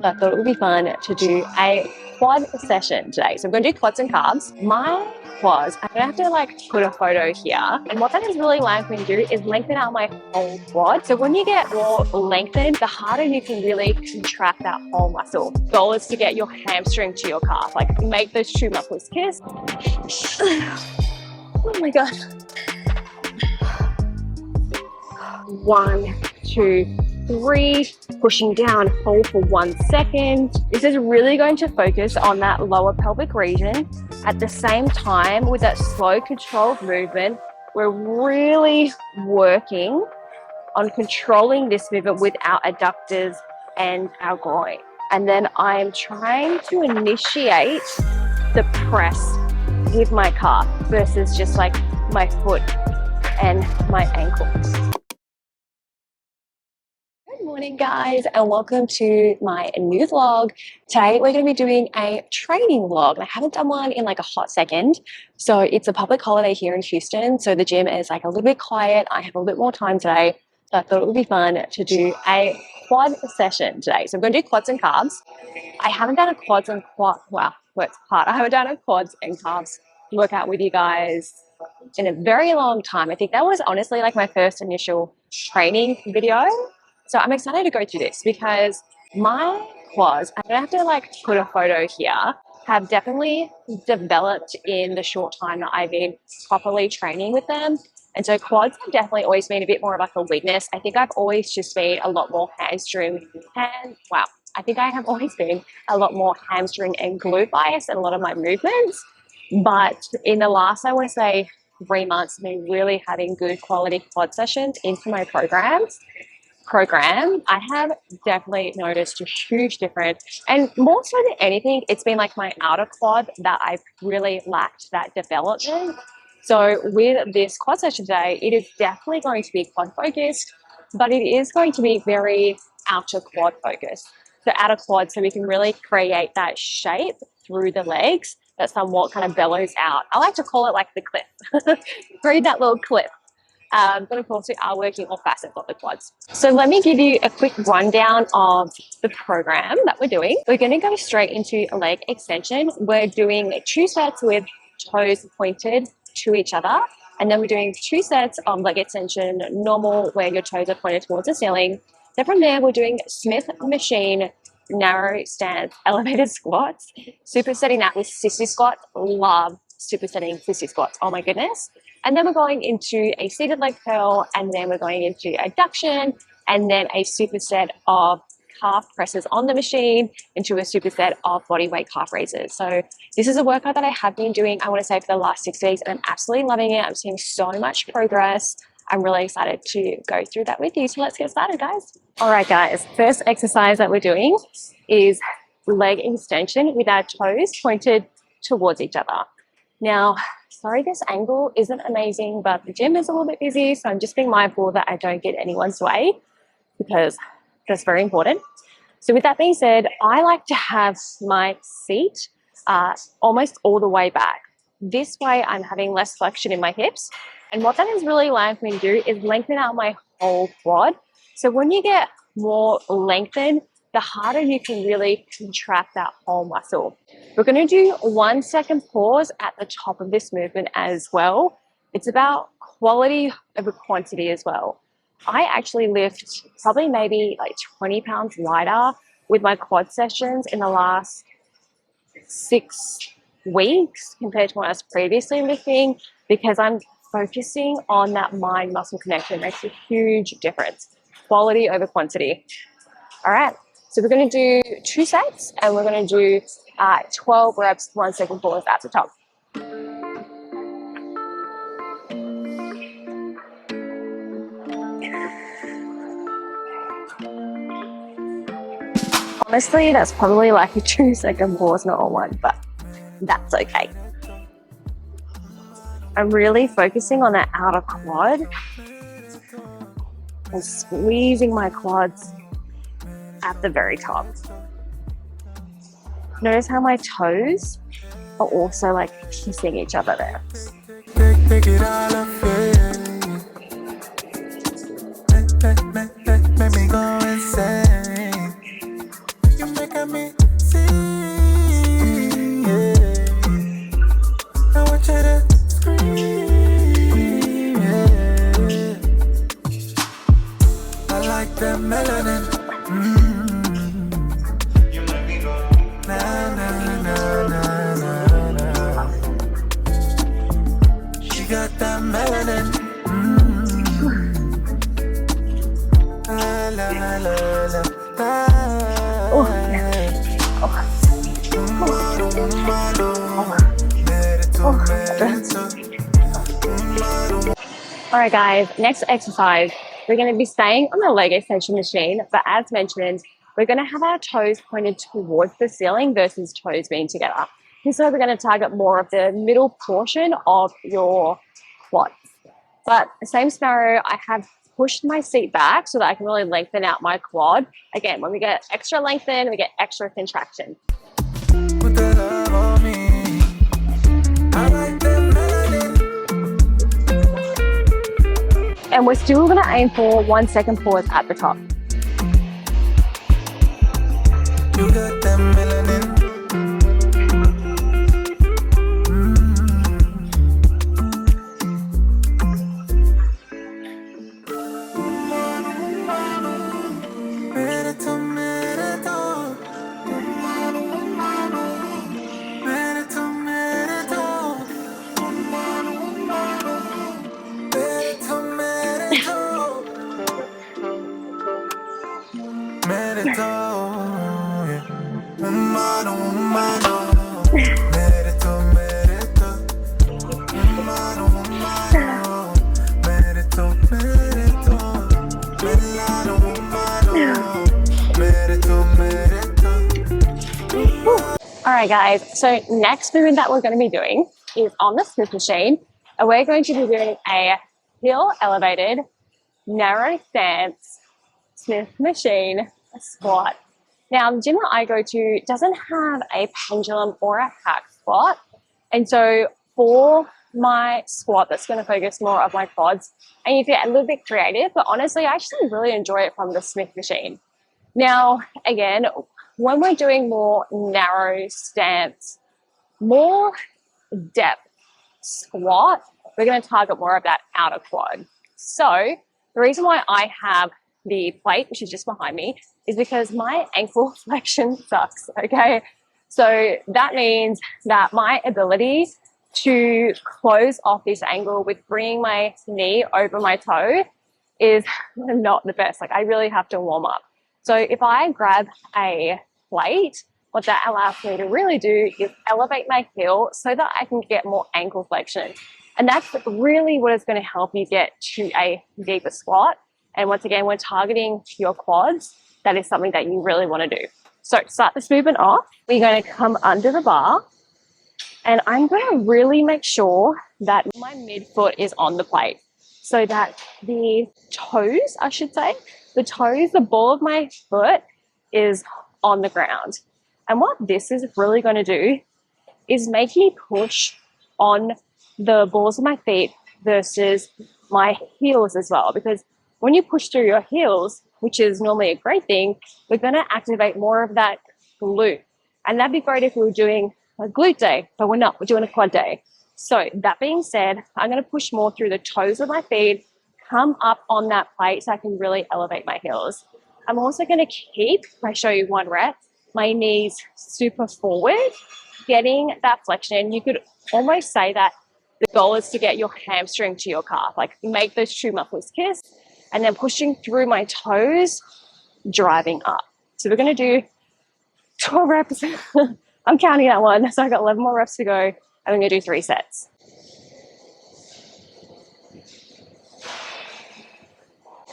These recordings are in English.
I thought it would be fun to do a quad session today. So I'm going to do quads and calves. My quads, I'm going to have to put a photo here. And what that is really allowing me to do is lengthen out my whole quad. So when you get more lengthened, the harder you can really contract that whole muscle. The goal is to get your hamstring to your calf, like make those two muscles kiss. Oh my God. 1, 2, 3, pushing down, hold for 1 second. This is really going to focus on that lower pelvic region. At the same time, with that slow controlled movement, we're really working on controlling this movement with our adductors and our groin. And then I'm trying to initiate the press with my calf versus just like my foot and my ankle. Good morning, guys, and welcome to my new vlog. Today we're going to be doing a training vlog. I haven't done one in like a hot second. So it's a public holiday here in Houston, so the gym is like a little bit quiet. I have a little bit more time today, so I thought it would be fun to do a quad session today. So I'm going to do quads and calves. I haven't done a quads and I haven't done a quads and calves workout with you guys in a very long time. I think that was honestly like my first initial training video. So I'm excited to go through this because my quads, I'm gonna have to put a photo here, have definitely developed in the short time that I've been properly training with them. And so quads have definitely always been a bit more of like a weakness. I think I've always just been a lot more hamstring and glute bias in a lot of my movements. But in the last, I want to say 3 months, I've been really having good quality quad sessions into my program, I have definitely noticed a huge difference. And more so than anything, it's been like my outer quad that I've really lacked that development. So with this quad session today, it is definitely going to be quad focused, but it is going to be very outer quad focused. So outer quad, so we can really create that shape through the legs that somewhat kind of bellows out. I like to call it like the cliff. Create that little cliff. But of course we are working all facets of the quads. So let me give you a quick rundown of the program that we're doing. We're going to go straight into a leg extension. We're doing 2 sets with toes pointed to each other. And then we're doing 2 sets of leg extension, normal, where your toes are pointed towards the ceiling. Then from there, we're doing Smith machine, narrow stance, elevated squats, supersetting that with sisi squats. Love supersetting sisi squats. Oh my goodness. And then we're going into a seated leg curl, and then we're going into adduction, and then a superset of calf presses on the machine into a superset of bodyweight calf raises. So this is a workout that I have been doing, I want to say, for the last 6 weeks, and I'm absolutely loving it. I'm seeing so much progress. I'm really excited to go through that with you. So let's get started, guys. All right, guys. First exercise that we're doing is leg extension with our toes pointed towards each other. Now, sorry, this angle isn't amazing, but the gym is a little bit busy, so I'm just being mindful that I don't get anyone's way because that's very important. So with that being said, I like to have my seat almost all the way back. This way I'm having less flexion in my hips. And what that is really allowing me to do is lengthen out my whole quad. So when you get more lengthened, the harder you can really contract that whole muscle. We're going to do 1 second pause at the top of this movement as well. It's about quality over quantity as well. I actually lift probably maybe 20 pounds lighter with my quad sessions in the last 6 weeks compared to when I was previously lifting, because I'm focusing on that mind muscle connection. It makes a huge difference. Quality over quantity. All right. So we're going to do 2 sets, and we're going to do 12 reps, 1 second pause at the top. Honestly, that's probably like a 2 second pause, not a 1, but that's okay. I'm really focusing on that outer quad and squeezing my quads at the very top. Notice how my toes are also kissing each other there. Take it all off, make me go insane. You make at me, see, yeah. I want you to scream, yeah. I like that melanin. You make me go na na na na na na. She got that melanin. La la la la la. Oh, yeah. Alright guys, next exercise, we're going to be staying on the leg extension machine, but as mentioned, we're going to have our toes pointed towards the ceiling versus toes being together. And so we're going to target more of the middle portion of your quads. But same scenario, I have pushed my seat back so that I can really lengthen out my quad. Again, when we get extra lengthen, we get extra contraction. Put that love on me. I like that melanin. And we're still going to aim for 1 second pause at the top. You got that melanin. Alright guys, so next movement that we're going to be doing is on the Smith machine, and we're going to be doing a heel elevated, narrow stance, Smith machine squat. Now the gym that I go to doesn't have a pendulum or a hack squat, and so for my squat that's going to focus more of my quads, I need to get a little bit creative, but honestly I actually really enjoy it from the Smith machine. Now again, when we're doing more narrow stance, more depth squat, we're going to target more of that outer quad. So the reason why I have the plate, which is just behind me, is because my ankle flexion sucks, okay? So that means that my ability to close off this angle with bringing my knee over my toe is not the best. Like I really have to warm up. So if I grab a plate, what that allows me to really do is elevate my heel so that I can get more ankle flexion. And that's really what is going to help you get to a deeper squat. And once again, we're targeting your quads. That is something that you really want to do. So to start this movement off, we're going to come under the bar, and I'm going to really make sure that my midfoot is on the plate so that the toes, I should say, the ball of my foot is on the ground. And what this is really going to do is make me push on the balls of my feet versus my heels as well, because when you push through your heels, which is normally a great thing, we're going to activate more of that glute. And that'd be great if we were doing a glute day, but we're not, we're doing a quad day. So that being said, I'm going to push more through the toes of my feet, come up on that plate so I can really elevate my heels. I'm also going to keep, if I show you one rep, my knees super forward, getting that flexion. You could almost say that the goal is to get your hamstring to your calf, like make those two muscles kiss, and then pushing through my toes, driving up. So we're going to do 12 reps. I'm counting that one. So I got 11 more reps to go, and we're going to do 3 sets.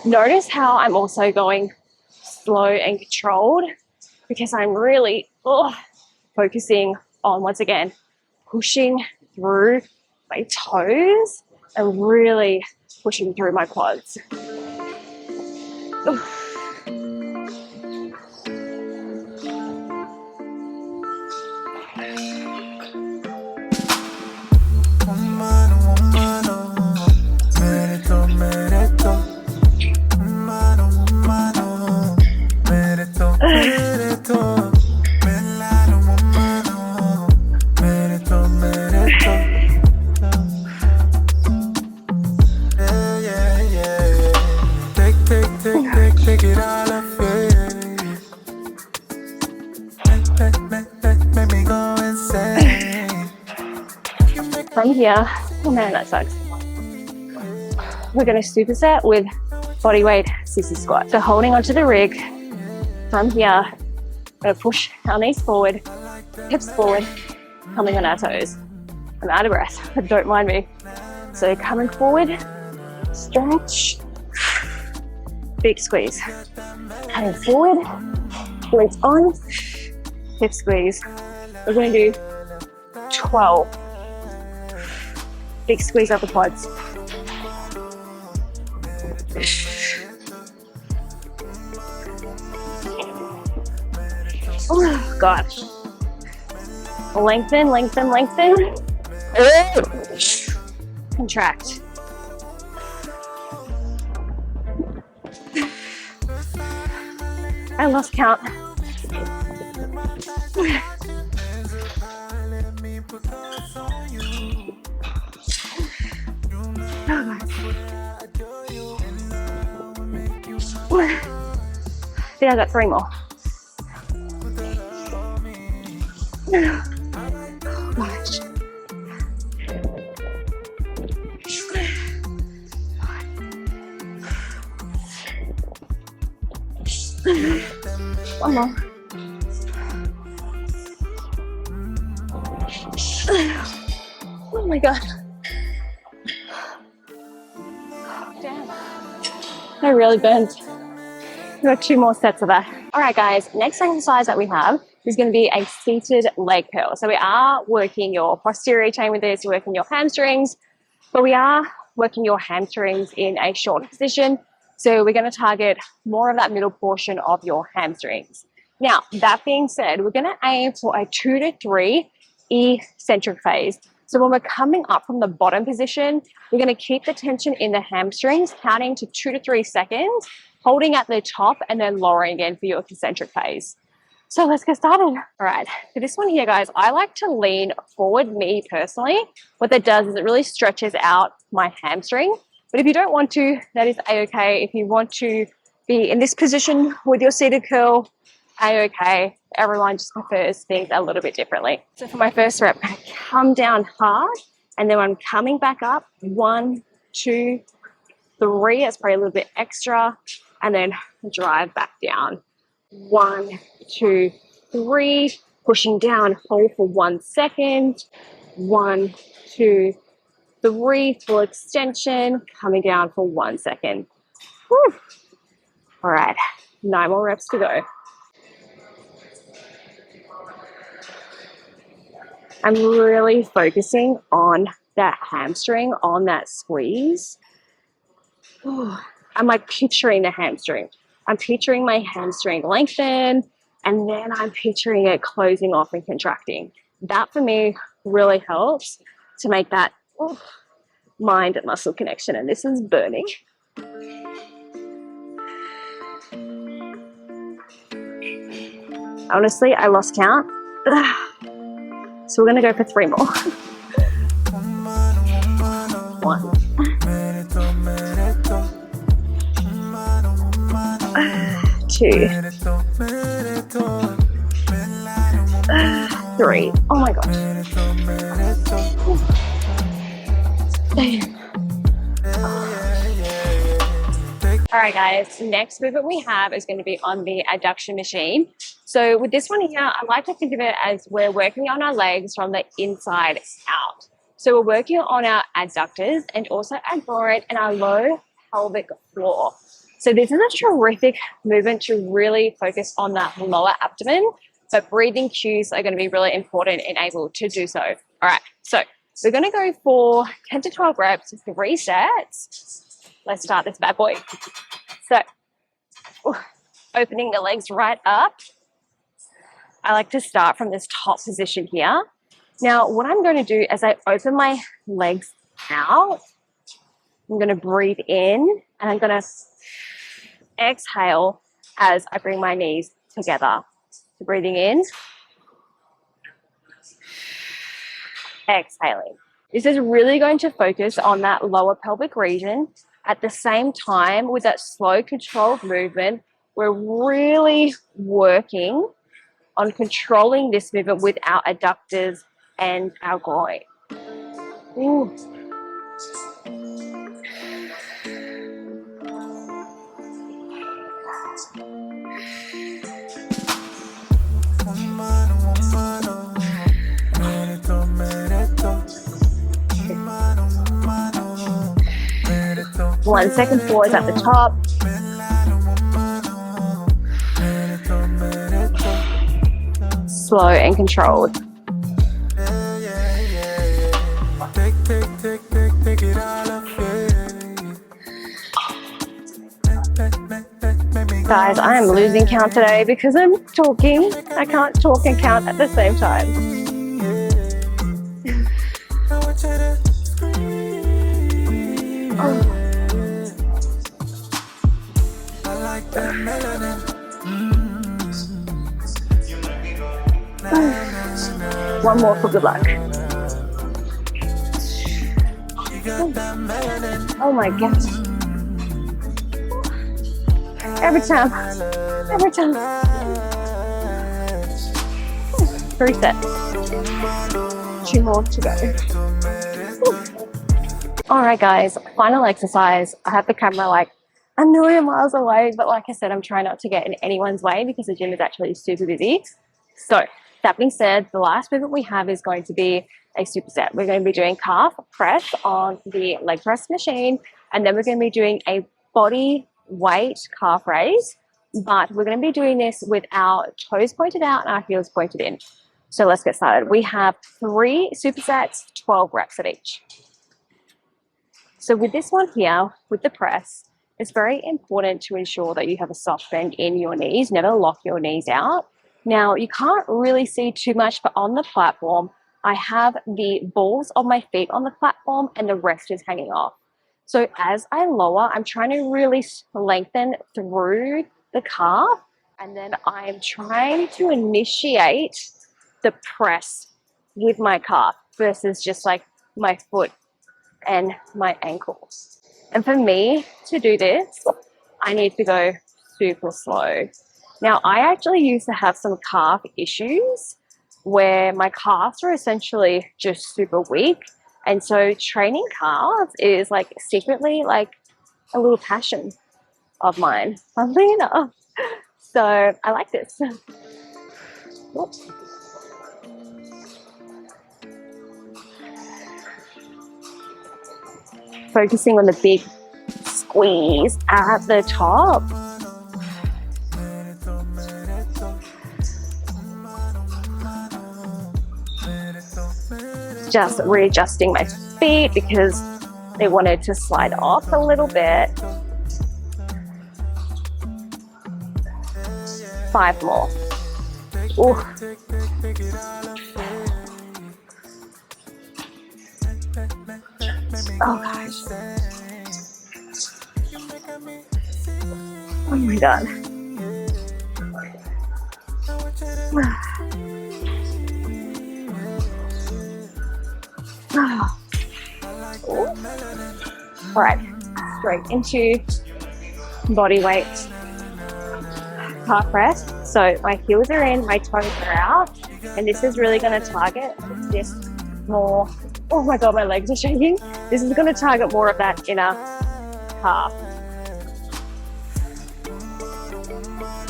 Notice how I'm also going slow and controlled, because I'm really focusing on, once again, pushing through my toes and really pushing through my quads. Make me go insane. From here, oh man, that sucks. We're going to superset with bodyweight sissy squat. So holding onto the rig, from here, we're going to push our knees forward, hips forward, coming on our toes. I'm out of breath, but don't mind me. So coming forward, stretch, big squeeze. Coming forward, glutes on, hip squeeze. We're going to do 12. Big squeeze up the quads. Oh, gosh. Lengthen, lengthen, lengthen. Contract. I lost count. I think I got 3 more. Oh, gosh. One more. Oh my god. Damn. I really burned. We've got 2 more sets of that. All right, guys, next exercise that we have is going to be a seated leg curl. So we are working your posterior chain with this, you're working your hamstrings, but we are working your hamstrings in a short position. So we're going to target more of that middle portion of your hamstrings. Now, that being said, we're going to aim for a 2 to 3 eccentric phase. So when we're coming up from the bottom position, we're going to keep the tension in the hamstrings, counting to 2 to 3 seconds, holding at the top and then lowering again for your eccentric phase. So let's get started. All right, for this one here, guys, I like to lean forward, me personally. What that does is it really stretches out my hamstring. But if you don't want to, that is a-okay. If you want to be in this position with your seated curl, a-okay. Everyone just prefers things a little bit differently. So for my first rep, I'm going to come down hard, and then when I'm coming back up, 1, 2, 3. That's probably a little bit extra, and then drive back down. 1, 2, 3. Pushing down, hold for 1 second. 1, 2, 3. Full extension, coming down for 1 second. Whew. All right, 9 more reps to go. I'm really focusing on that hamstring, on that squeeze. Ooh. I'm like picturing the hamstring. I'm picturing my hamstring lengthen, and then I'm picturing it closing off and contracting. That for me really helps to make that mind and muscle connection, and this is burning. Honestly, I lost count. So we're gonna go for 3 more. 1. 2. 3. Oh my gosh. All right, guys, next movement we have is going to be on the adduction machine. So with this one here, I like to think of it as we're working on our legs from the inside out. So we're working on our adductors and also our groin and our low pelvic floor. So this is a terrific movement to really focus on that lower abdomen, but breathing cues are going to be really important and able to do so. All right, so we're going to go for 10 to 12 reps, 3 sets. Let's start this bad boy. So opening the legs right up. I like to start from this top position here. Now, what I'm going to do as I open my legs out, I'm going to breathe in and I'm going to exhale as I bring my knees together. So breathing in, exhaling. This is really going to focus on that lower pelvic region. At the same time, with that slow, controlled movement, we're really working on controlling this movement with our adductors and our groin. Ooh. One second pause at the top. Slow and controlled. Guys, I am losing count today because I'm talking. I can't talk and count at the same time. Oh. One more for good luck. Oh my God. Every time. 3 sets. 2 more to go. All right, guys, final exercise. I have the camera like a million miles away, but like I said, I'm trying not to get in anyone's way because the gym is actually super busy. So that being said, the last movement we have is going to be a superset. We're going to be doing calf press on the leg press machine, and then we're going to be doing a body weight calf raise, but we're going to be doing this with our toes pointed out and our heels pointed in. So let's get started. We have 3 supersets, 12 reps at each. So with this one here, with the press, it's very important to ensure that you have a soft bend in your knees, never lock your knees out. Now, you can't really see too much, but on the platform, I have the balls of my feet on the platform and the rest is hanging off. So as I lower, I'm trying to really lengthen through the calf, and then I'm trying to initiate the press with my calf versus just like my foot and my ankles. And for me to do this, I need to go super slow. Now, I actually used to have some calf issues where my calves are essentially just super weak. And so training calves is like secretly like a little passion of mine, funnily enough. So I like this. Whoops. Focusing on the big squeeze at the top. Just readjusting my feet because they wanted to slide off a little bit. 5 more. Ooh. Oh gosh. Oh my God. All right, straight into body weight calf press. So my heels are in, my toes are out, and this is really going to target this more. Oh my God, my legs are shaking. This is going to target more of that inner calf.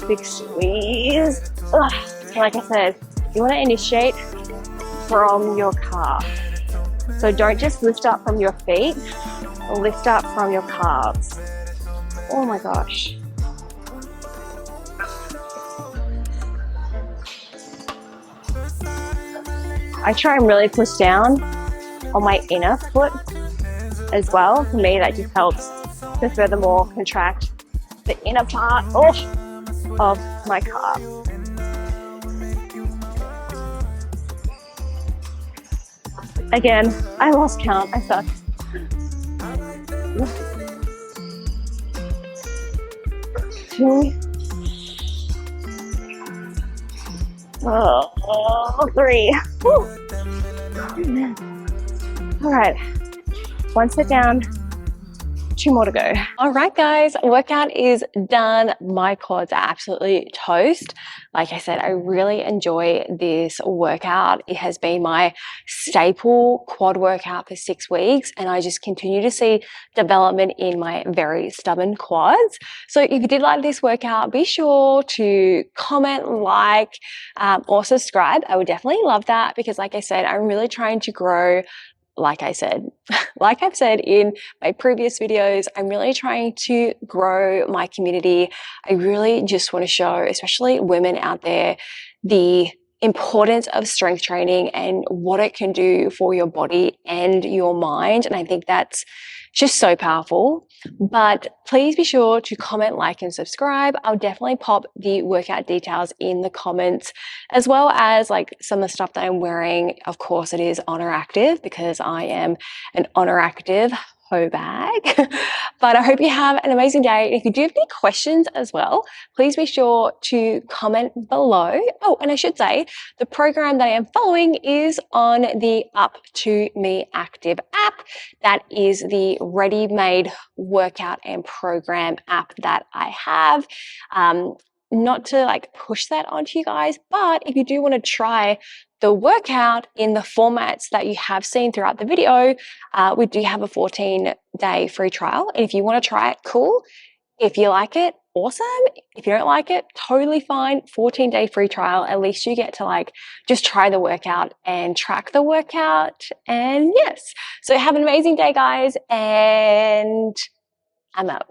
Big squeeze. Ugh. Like I said, you want to initiate from your calf. So don't just lift up from your feet, lift up from your calves. Oh my gosh. I try and really push down on my inner foot as well. For me, that just helps to furthermore contract the inner part of my calf. Again, I lost count. I suck. Two. Oh, 3. Woo. All right. 1 sit down, 2 more to go. All right, guys, workout is done. My quads are absolutely toast. Like I said, I really enjoy this workout. It has been my staple quad workout for 6 weeks, and I just continue to see development in my very stubborn quads. So if you did like this workout, be sure to comment, like, or subscribe. I would definitely love that because, like I said, I'm really trying to grow. Like I've said in my previous videos, I'm really trying to grow my community. I really just want to show, especially women out there, the importance of strength training and what it can do for your body and your mind. And I think that's just so powerful. But please be sure to comment, like, and subscribe. I'll definitely pop the workout details in the comments, as well as like some of the stuff that I'm wearing. Of course, it is Honor Active because I am an Honor Active hoe bag. But I hope you have an amazing day. If you do have any questions as well, please be sure to comment below. Oh, and I should say the program that I am following is on the Up to Me Active app. That is the ready-made workout and program app that I have. Not to like push that onto you guys, but if you do want to try the workout in the formats that you have seen throughout the video, we do have a 14-day free trial. And if you want to try it, cool. If you like it, awesome. If you don't like it, totally fine. 14-day free trial. At least you get to like just try the workout and track the workout. And yes, so have an amazing day, guys. And I'm out.